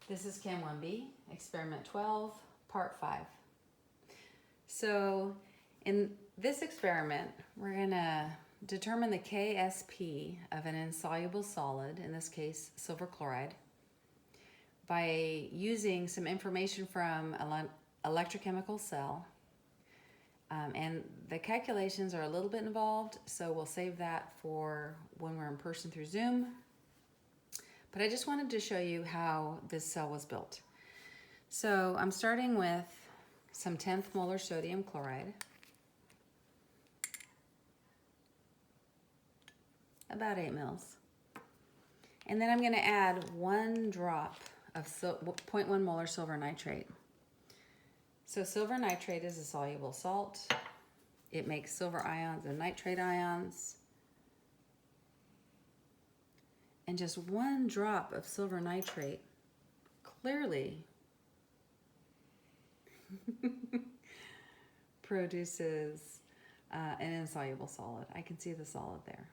This is Chem 1B, Experiment 12, Part 5. So in this experiment, we're going to determine the KSP of an insoluble solid, in this case silver chloride, by using some information from an electrochemical cell. And the calculations are a little bit involved, so we'll save that for when we're in person through Zoom. But I just wanted to show you how this cell was built. So I'm starting with some 10th molar sodium chloride, about 8 mils. And then I'm going to add 1 drop of 0.1 molar silver nitrate. So silver nitrate is a soluble salt. It makes silver ions and nitrate ions. And just 1 drop of silver nitrate clearly produces an insoluble solid. I can see the solid there.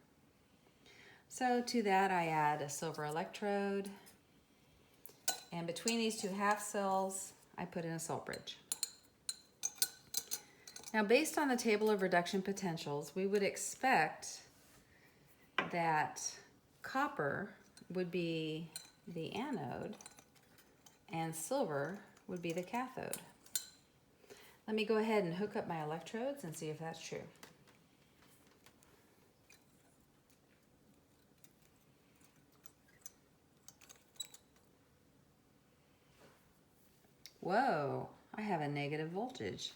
So to that I add a silver electrode, and between these 2 half cells I put in a salt bridge. Now, based on the table of reduction potentials, we would expect that copper would be the anode and silver would be the cathode. Let me go ahead and hook up my electrodes and see if that's true. Whoa, I have a negative voltage.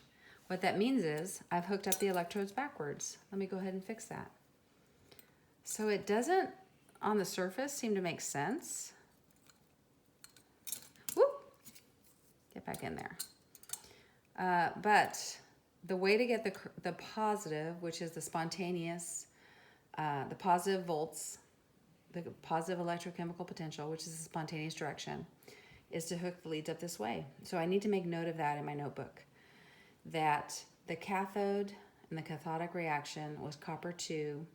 What that means is I've hooked up the electrodes backwards. Let me go ahead and fix that. So it doesn't, on the surface, seem to make sense. Whoop! Get back in there. But the way to get the positive, which is the spontaneous, the positive volts, the positive electrochemical potential, which is the spontaneous direction, is to hook the leads up this way. So I need to make note of that in my notebook, that the cathode and the cathodic reaction was copper 2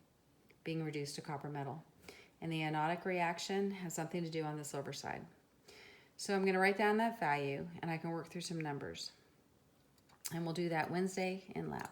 being reduced to copper metal. And the anodic reaction has something to do on the silver side. So I'm going to write down that value and I can work through some numbers. And we'll do that Wednesday in lab.